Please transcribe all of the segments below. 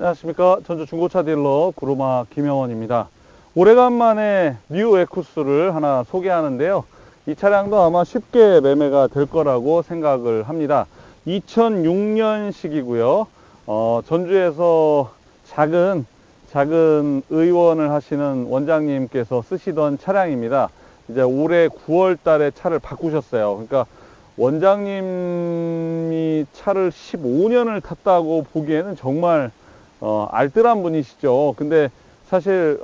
안녕하십니까. 전주 중고차 딜러 구루마 김영원입니다. 오래간만에 뉴 에쿠스를 하나 소개하는데요. 이 차량도 아마 쉽게 매매가 될 거라고 생각을 합니다. 2006년식이고요. 전주에서 작은 의원을 하시는 원장님께서 쓰시던 차량입니다. 이제 올해 9월 달에 차를 바꾸셨어요. 그러니까 원장님이 차를 15년을 탔다고 보기에는 정말 알뜰한 분이시죠. 근데 사실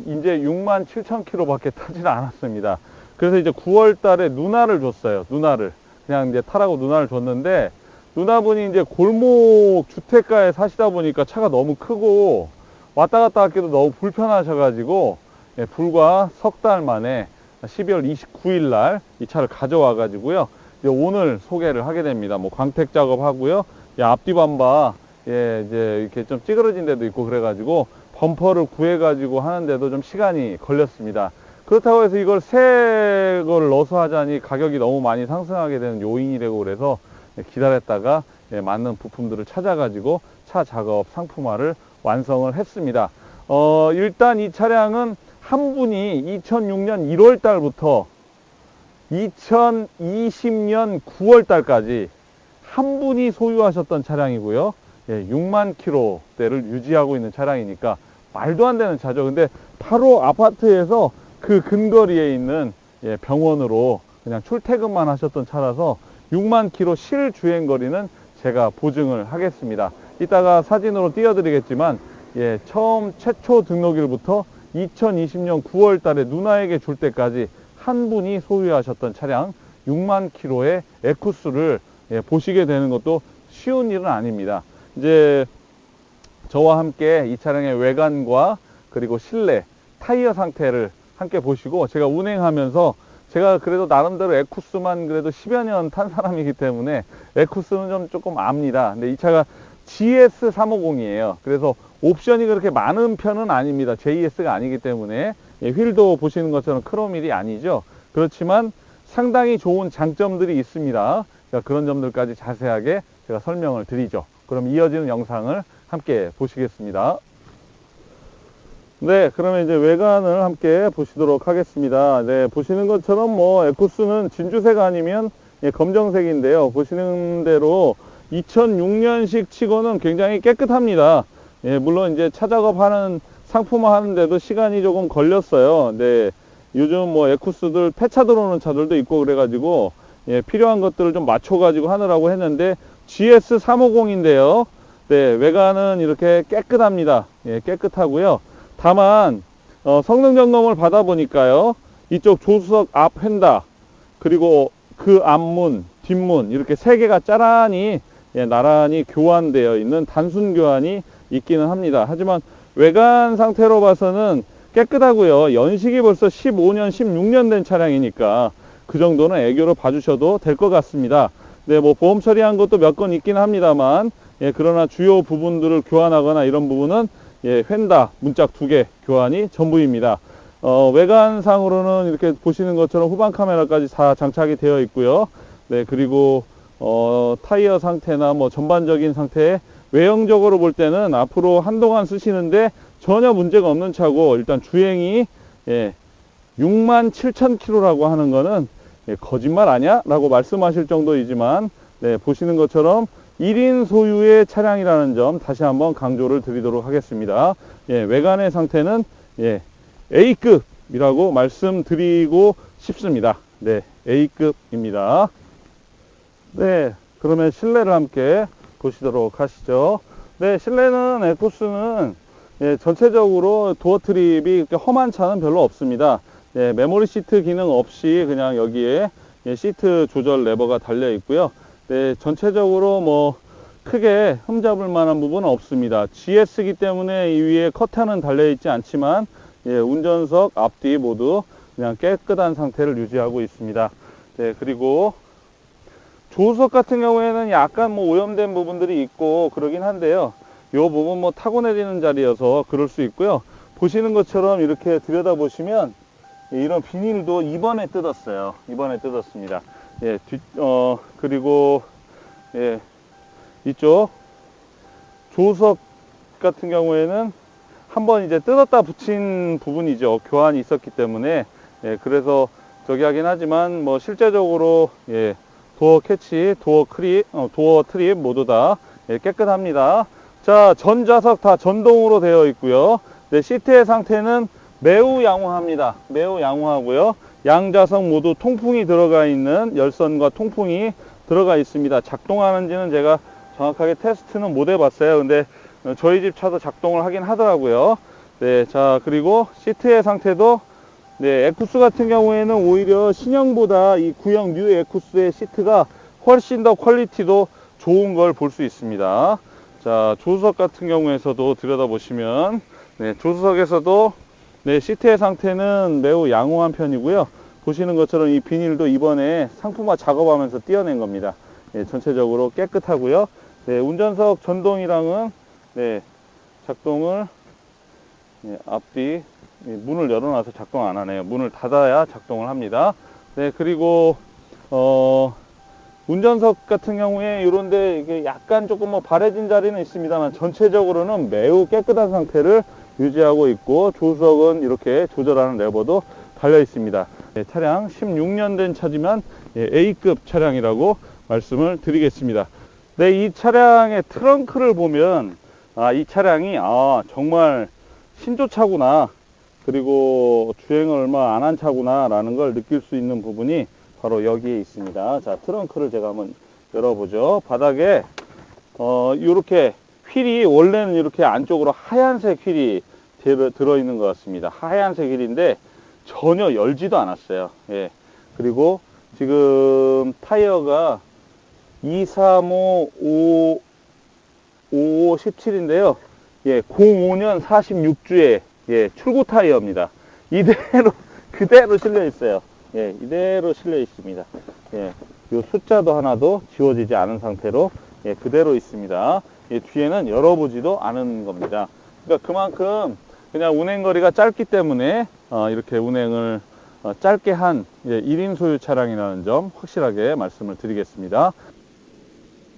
이제 67,000km 밖에 타지는 않았습니다. 그래서 이제 9월 달에 누나를 줬어요. 누나를 그냥 이제 타라고 누나를 줬는데, 누나분이 이제 골목 주택가에 사시다 보니까 차가 너무 크고 왔다 갔다 하기도 너무 불편하셔가지고, 불과 석 달 만에 12월 29일 날 이 차를 가져와 가지고요, 이제 오늘 소개를 하게 됩니다. 뭐 광택 작업하고요, 앞뒤 범퍼 이제 이렇게 좀 찌그러진 데도 있고 그래가지고 범퍼를 구해가지고 하는데도 좀 시간이 걸렸습니다. 그렇다고 해서 이걸 새 걸 넣어서 하자니 가격이 너무 많이 상승하게 되는 요인이 되고, 그래서 기다렸다가 맞는 부품들을 찾아가지고 차 작업 상품화를 완성을 했습니다. 일단 이 차량은 한 분이 2006년 1월 달부터 2020년 9월 달까지 한 분이 소유하셨던 차량이고요. 6만 킬로대를 유지하고 있는 차량이니까 말도 안 되는 차죠. 근데 바로 아파트에서 그 근거리에 있는 병원으로 그냥 출퇴근만 하셨던 차라서 6만 킬로 실주행거리는 제가 보증을 하겠습니다. 이따가 사진으로 띄워드리겠지만, 처음 최초 등록일부터 2020년 9월 달에 누나에게 줄 때까지 한 분이 소유하셨던 차량 6만 킬로의 에쿠스를 보시게 되는 것도 쉬운 일은 아닙니다. 이제 저와 함께 이 차량의 외관과 그리고 실내 타이어 상태를 함께 보시고, 제가 운행하면서 제가 그래도 나름대로 에쿠스만 그래도 10여 년 탄 사람이기 때문에 에쿠스는 좀 조금 압니다. 근데 이 차가 GS350이에요. 그래서 옵션이 그렇게 많은 편은 아닙니다. JS가 아니기 때문에. 휠도 보시는 것처럼 크롬휠이 아니죠. 그렇지만 상당히 좋은 장점들이 있습니다. 그런 점들까지 자세하게 제가 설명을 드리죠. 그럼 이어지는 영상을 함께 보시겠습니다. 네, 그러면 이제 외관을 함께 보시도록 하겠습니다. 네, 보시는 것처럼 뭐 에쿠스는 진주색 아니면 검정색인데요. 보시는 대로 2006년식 치고는 굉장히 깨끗합니다. 물론 이제 차 작업하는 상품화 하는데도 시간이 조금 걸렸어요. 네, 요즘 뭐 에쿠스들 폐차 들어오는 차들도 있고 그래가지고 필요한 것들을 좀 맞춰가지고 하느라고 했는데, GS350인데요. 네, 외관은 이렇게 깨끗합니다. 깨끗하고요. 다만 성능 점검을 받아 보니까요, 이쪽 조수석 앞 휀다 그리고 그 앞문 뒷문 이렇게 세 개가 짜란히 나란히 교환되어 있는 단순 교환이 있기는 합니다. 하지만 외관 상태로 봐서는 깨끗하고요. 연식이 벌써 15년 16년 된 차량이니까 그 정도는 애교로 봐주셔도 될 것 같습니다. 네, 뭐 보험 처리한 것도 몇 건 있긴 합니다만, 그러나 주요 부분들을 교환하거나 이런 부분은 휀다 문짝 2개 교환이 전부입니다. 외관상으로는 이렇게 보시는 것처럼 후방 카메라까지 다 장착이 되어 있고요. 네, 그리고 타이어 상태나 뭐 전반적인 상태, 외형적으로 볼 때는 앞으로 한동안 쓰시는데 전혀 문제가 없는 차고, 일단 주행이 67,000km라고 하는 거는 거짓말 아니야? 라고 말씀하실 정도이지만, 네, 보시는 것처럼 1인 소유의 차량이라는 점 다시 한번 강조를 드리도록 하겠습니다. 외관의 상태는 A급이라고 말씀드리고 싶습니다. 네, A급입니다. 네, 그러면 실내를 함께 보시도록 하시죠. 네, 실내는 에쿠스는 전체적으로 도어 트립이 그렇게 험한 차는 별로 없습니다. 메모리 시트 기능 없이 그냥 여기에 시트 조절 레버가 달려 있고요. 네, 전체적으로 뭐 크게 흠잡을 만한 부분은 없습니다. GS이기 때문에 이 위에 커튼은 달려 있지 않지만, 운전석 앞뒤 모두 그냥 깨끗한 상태를 유지하고 있습니다. 네, 그리고 조수석 같은 경우에는 약간 뭐 오염된 부분들이 있고 그러긴 한데요. 이 부분 뭐 타고 내리는 자리여서 그럴 수 있고요. 보시는 것처럼 이렇게 들여다 보시면 이런 비닐도 이번에 뜯었어요. 이번에 뜯었습니다. 그리고 이쪽 조수석 같은 경우에는 한번 이제 뜯었다 붙인 부분이죠. 교환이 있었기 때문에. 예, 그래서 저기 하긴 하지만 뭐 실제적으로 예, 도어 캐치, 도어 트립 모두 다 예, 깨끗합니다. 자, 전 좌석 다 전동으로 되어 있고요. 네, 시트의 상태는 매우 양호합니다. 매우 양호하고요. 양좌석 모두 통풍이 들어가 있는 열선과 통풍이 들어가 있습니다. 작동하는지는 제가 정확하게 테스트는 못 해봤어요. 근데 저희 집 차도 작동을 하긴 하더라고요. 네, 자, 그리고 시트의 상태도 네, 에쿠스 같은 경우에는 오히려 신형보다 이 구형 뉴 에쿠스의 시트가 훨씬 더 퀄리티도 좋은 걸 볼 수 있습니다. 자, 조수석 같은 경우에서도 들여다보시면 네, 조수석에서도 네, 시트의 상태는 매우 양호한 편이고요. 보시는 것처럼 이 비닐도 이번에 상품화 작업하면서 띄어낸 겁니다. 네, 전체적으로 깨끗하고요. 네, 운전석 전동이랑은 네, 작동을 네, 앞뒤 문을 열어놔서 작동 안 하네요. 문을 닫아야 작동을 합니다. 네, 그리고 운전석 같은 경우에 이런데 이게 약간 조금 뭐 바래진 자리는 있습니다만 전체적으로는 매우 깨끗한 상태를 유지하고 있고, 조수석은 이렇게 조절하는 레버도 달려 있습니다. 네, 차량 16년 된 차지만 A급 차량이라고 말씀을 드리겠습니다. 네, 이 차량의 트렁크를 보면 이 차량이 정말 신조차구나, 그리고 주행을 얼마 안 한 차구나 라는 걸 느낄 수 있는 부분이 바로 여기에 있습니다. 자, 트렁크를 제가 한번 열어보죠. 바닥에 이렇게 휠이 원래는 이렇게 안쪽으로 하얀색 휠이 들어있는 것 같습니다. 하얀색 휠인데 전혀 열지도 않았어요. 예. 그리고 지금 타이어가 235 5517인데요. 예, 05년 46주에 예, 출고 타이어입니다. 그대로 실려 있어요. 예, 이대로 실려 있습니다. 예, 요 숫자도 하나도 지워지지 않은 상태로 예, 그대로 있습니다. 예, 뒤에는 열어보지도 않은 겁니다. 그러니까 그만큼 그냥 운행거리가 짧기 때문에 이렇게 운행을 짧게 한 1인 소유 차량이라는 점 확실하게 말씀을 드리겠습니다.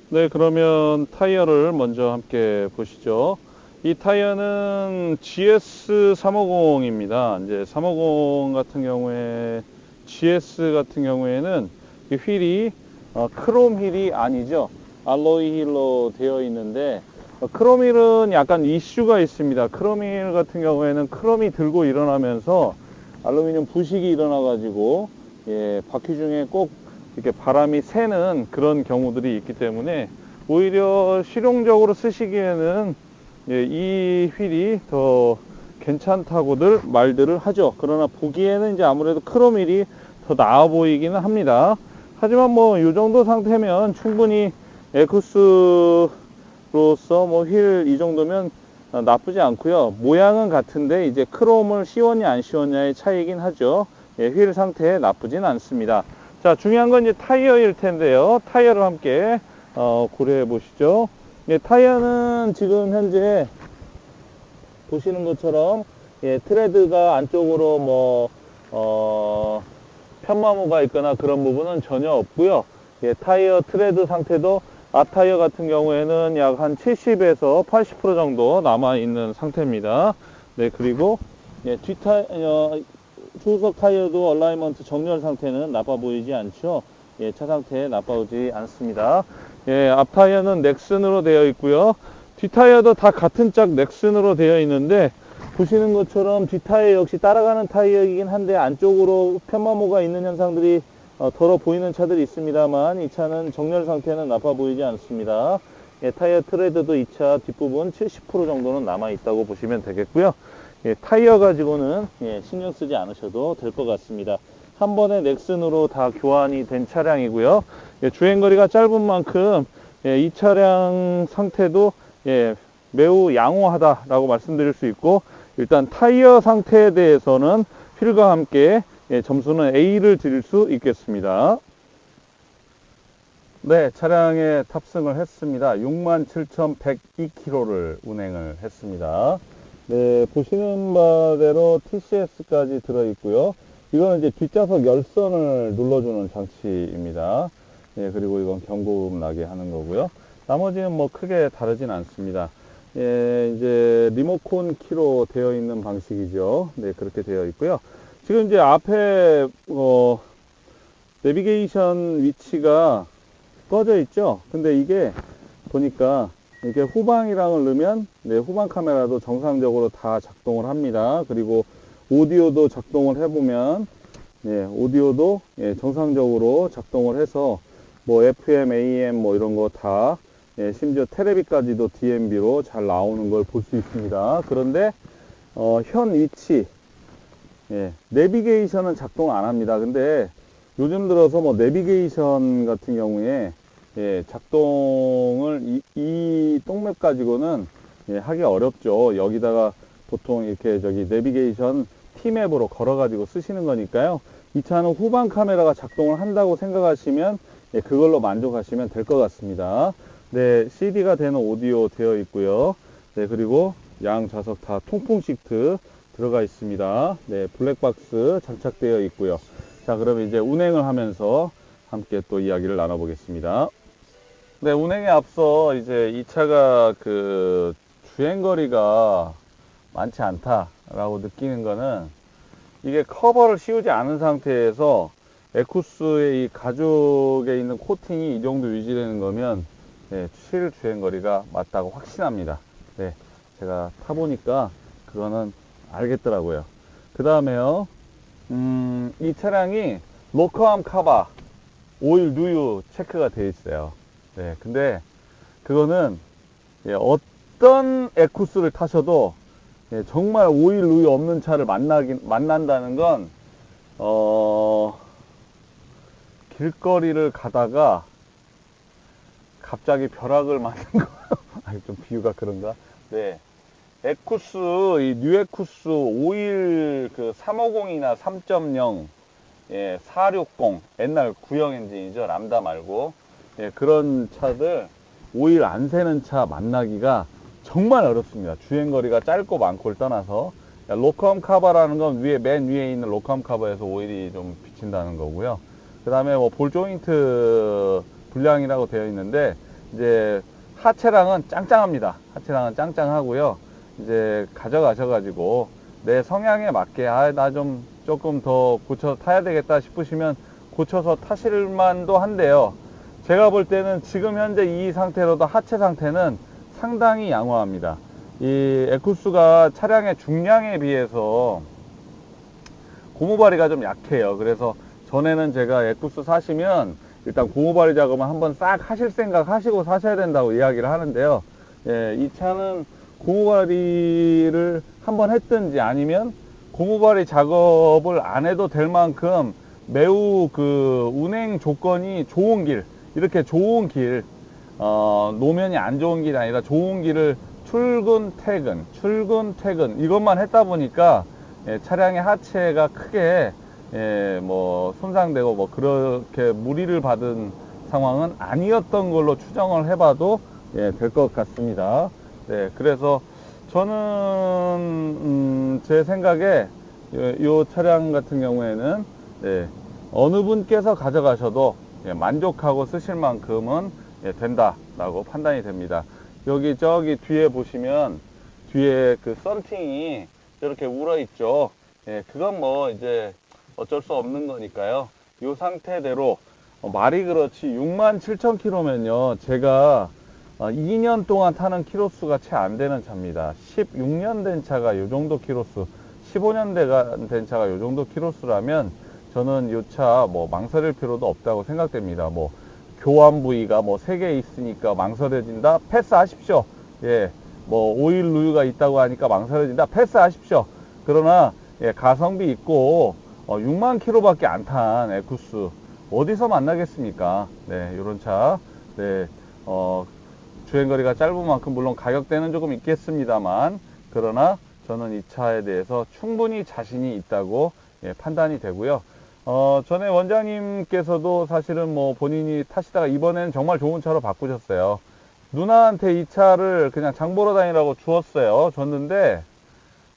네, 그러면 타이어를 먼저 함께 보시죠. 이 타이어는 GS350입니다. 이제 350 같은 경우에 GS 같은 경우에는 이 휠이 크롬 휠이 아니죠. 알로이 휠로 되어 있는데 크롬 휠은 약간 이슈가 있습니다. 크롬 휠 같은 경우에는 크롬이 들고 일어나면서 알루미늄 부식이 일어나 가지고 예, 바퀴 중에 꼭 이렇게 바람이 새는 그런 경우들이 있기 때문에 오히려 실용적으로 쓰시기에는 예, 이 휠이 더 괜찮다고들 말들을 하죠. 그러나 보기에는 이제 아무래도 크롬 휠이 더 나아 보이기는 합니다. 하지만 뭐 이 정도 상태면 충분히 에쿠스로서 뭐 휠 이 정도면 나쁘지 않고요. 모양은 같은데 이제 크롬을 씌웠냐 안 씌웠냐의 차이긴 하죠. 예, 휠 상태 나쁘진 않습니다. 자, 중요한 건 이제 타이어일 텐데요. 타이어를 함께 고려해 보시죠. 예, 타이어는 지금 현재 보시는 것처럼 예, 트레드가 안쪽으로 뭐 편마모가 있거나 그런 부분은 전혀 없고요. 예, 타이어 트레드 상태도 앞타이어 같은 경우에는 약 한 70에서 80% 정도 남아 있는 상태입니다. 네, 그리고 예, 조수석 타이어도 얼라이먼트 정렬 상태는 나빠 보이지 않죠. 예, 차 상태 나빠오지 않습니다. 예, 앞 타이어는 넥슨으로 되어 있고요. 뒷 타이어도 다 같은 짝 넥슨으로 되어 있는데 보시는 것처럼 뒷 타이어 역시 따라가는 타이어이긴 한데 안쪽으로 편마모가 있는 현상들이 덜어 보이는 차들이 있습니다만 이 차는 정렬 상태는 나빠 보이지 않습니다. 예, 타이어 트레드도 이 차 뒷부분 70% 정도는 남아 있다고 보시면 되겠고요. 예, 타이어 가지고는 예, 신경 쓰지 않으셔도 될 것 같습니다. 한 번에 넥슨으로 다 교환이 된 차량이고요. 예, 주행거리가 짧은 만큼 예, 이 차량 상태도 예, 매우 양호하다라고 말씀드릴 수 있고, 일단 타이어 상태에 대해서는 휠과 함께 예, 점수는 A를 드릴 수 있겠습니다. 네, 차량에 탑승을 했습니다. 67,102km를 운행을 했습니다. 네, 보시는 바대로 TCS까지 들어있고요. 이거는 이제 뒷좌석 열선을 눌러주는 장치입니다. 예, 그리고 이건 경고음 나게 하는 거고요. 나머지는 뭐 크게 다르진 않습니다. 예, 이제 리모컨 키로 되어 있는 방식이죠. 네, 그렇게 되어 있고요. 지금 이제 앞에 내비게이션 위치가 꺼져 있죠. 근데 이게 보니까 이게 후방이랑을 넣으면 네, 후방 카메라도 정상적으로 다 작동을 합니다. 그리고 오디오도 작동을 해보면 예, 오디오도 예, 정상적으로 작동을 해서 뭐 FM, AM 뭐 이런 거 다 예, 심지어 테레비까지도 DMB로 잘 나오는 걸 볼 수 있습니다. 그런데 현 위치 예, 내비게이션은 작동 안 합니다. 근데 요즘 들어서 뭐 내비게이션 같은 경우에 예, 작동을 이 똥맵 가지고는 예, 하기 어렵죠. 여기다가 보통 이렇게 저기 내비게이션 T맵으로 걸어 가지고 쓰시는 거니까요. 이 차는 후방 카메라가 작동을 한다고 생각하시면 예, 그걸로 만족하시면 될 것 같습니다. 네, CD가 되는 오디오 되어 있고요. 네, 그리고 양 좌석 다 통풍 시트 들어가 있습니다. 네, 블랙박스 장착되어 있고요. 자, 그럼 이제 운행을 하면서 함께 또 이야기를 나눠보겠습니다. 네, 운행에 앞서 이제 이 차가 그 주행거리가 많지 않다라고 느끼는 거는 이게 커버를 씌우지 않은 상태에서 에쿠스의 이 가죽에 있는 코팅이 이 정도 유지되는 거면 네, 실 주행거리가 맞다고 확신합니다. 네, 제가 타보니까 그거는 알겠더라고요. 그 다음에요, 이 차량이 로커암 카바 오일 누유 체크가 되어 있어요. 네, 근데 그거는 예, 어떤 에쿠스를 타셔도 예, 정말 오일 누유 없는 차를 만난다는 건 길거리를 가다가 갑자기 벼락을 맞는 거. 아니, 좀 비유가 그런가? 네. 에쿠스, 이 뉴 에쿠스 51, 그 350이나 3.0, 예, 460, 옛날 구형 엔진이죠. 람다 말고. 예, 그런 차들, 오일 안 새는 차 만나기가 정말 어렵습니다. 주행거리가 짧고 많고를 떠나서. 로컴 카바라는 건 맨 위에 있는 로컴 카바에서 오일이 좀 비친다는 거고요. 그 다음에 뭐 볼 조인트 불량이라고 되어 있는데, 이제 하체랑은 짱짱합니다. 하체랑은 짱짱하고요. 이제 가져가셔가지고 내 성향에 맞게 나 좀 조금 더 고쳐서 타야 되겠다 싶으시면 고쳐서 타실 만도 한데요. 제가 볼 때는 지금 현재 이 상태로도 하체 상태는 상당히 양호합니다. 이 에쿠스가 차량의 중량에 비해서 고무바리가 좀 약해요. 그래서 전에는 제가 에쿠스 사시면 일단 고무바리 작업을 한번 싹 하실 생각 하시고 사셔야 된다고 이야기를 하는데요. 예, 이 차는 고무바리를 한번 했든지 아니면 고무바리 작업을 안 해도 될 만큼 매우 그 운행 조건이 좋은 길, 이렇게 좋은 길, 노면이 안 좋은 길이 아니라 좋은 길을 출근, 퇴근 이것만 했다 보니까 예, 차량의 하체가 크게 예, 뭐 손상되고 뭐 그렇게 무리를 받은 상황은 아니었던 걸로 추정을 해봐도 예, 될 것 같습니다. 네, 그래서 저는 제 생각에 이 차량 같은 경우에는 예, 어느 분께서 가져가셔도 예, 만족하고 쓰실 만큼은 예, 된다라고 판단이 됩니다. 여기 저기 뒤에 보시면 뒤에 그 썬팅이 이렇게 울어 있죠. 예, 그건 뭐 이제 어쩔 수 없는 거니까요. 이 상태대로 말이 그렇지 67,000km면요. 제가 2년 동안 타는 키로수가 채 안 되는 차입니다. 16년 된 차가 이 정도 키로수, 15년 된 차가 이 정도 키로수라면 저는 이 차 뭐 망설일 필요도 없다고 생각됩니다. 뭐 교환 부위가 뭐 3개 있으니까 망설여진다? 패스하십시오. 예, 뭐 오일 누유가 있다고 하니까 망설여진다? 패스하십시오. 그러나 예, 가성비 있고 6만 킬로밖에 안 탄 에쿠스 어디서 만나겠습니까? 네, 이런 차. 네, 주행거리가 짧은 만큼 물론 가격대는 조금 있겠습니다만, 그러나 저는 이 차에 대해서 충분히 자신이 있다고 예, 판단이 되고요. 전에 원장님께서도 사실은 뭐 본인이 타시다가 이번에는 정말 좋은 차로 바꾸셨어요. 누나한테 이 차를 그냥 장 보러 다니라고 줬는데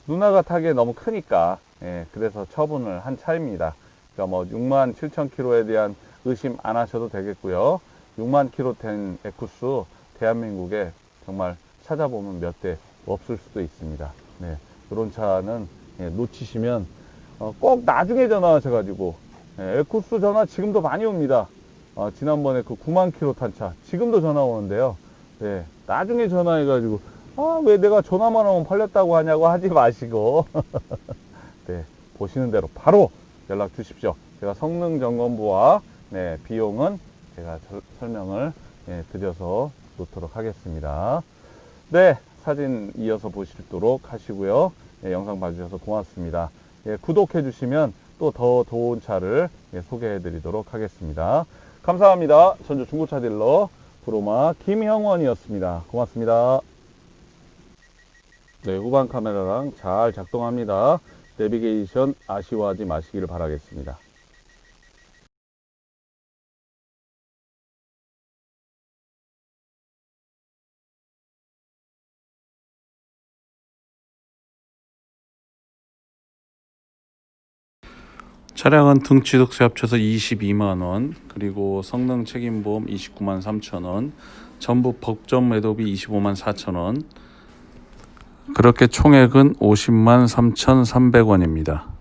누나가 타기에 너무 크니까 예, 그래서 처분을 한 차입니다. 그러니까 뭐 67,000km에 대한 의심 안 하셔도 되겠고요. 6만 km 된 에쿠스 대한민국에 정말 찾아보면 몇 대 없을 수도 있습니다. 네, 이런 차는 놓치시면 꼭 나중에 전화하셔가지고 에쿠스 전화 지금도 많이 옵니다. 지난번에 그 9만 킬로 탄 차 지금도 전화 오는데요. 네, 나중에 전화해가지고 왜 내가 전화만 하면 팔렸다고 하냐고 하지 마시고 네, 보시는 대로 바로 연락 주십시오. 제가 성능 점검부와 비용은 제가 설명을 드려서 놓도록 하겠습니다. 네, 사진 이어서 보시도록 하시고요. 영상 봐주셔서 고맙습니다. 구독해 주시면 또 더 좋은 차를 소개해 드리도록 하겠습니다. 감사합니다. 전주 중고차 딜러 브로마 김형원이었습니다. 고맙습니다. 네, 후방 카메라랑 잘 작동합니다. 내비게이션 아쉬워하지 마시기를 바라겠습니다. 차량은 등 취득세 합쳐서 22만원, 그리고 성능 책임보험 29만 3천원, 전부 법정 매도비 25만 4천원, 그렇게 총액은 50만 3,300원입니다.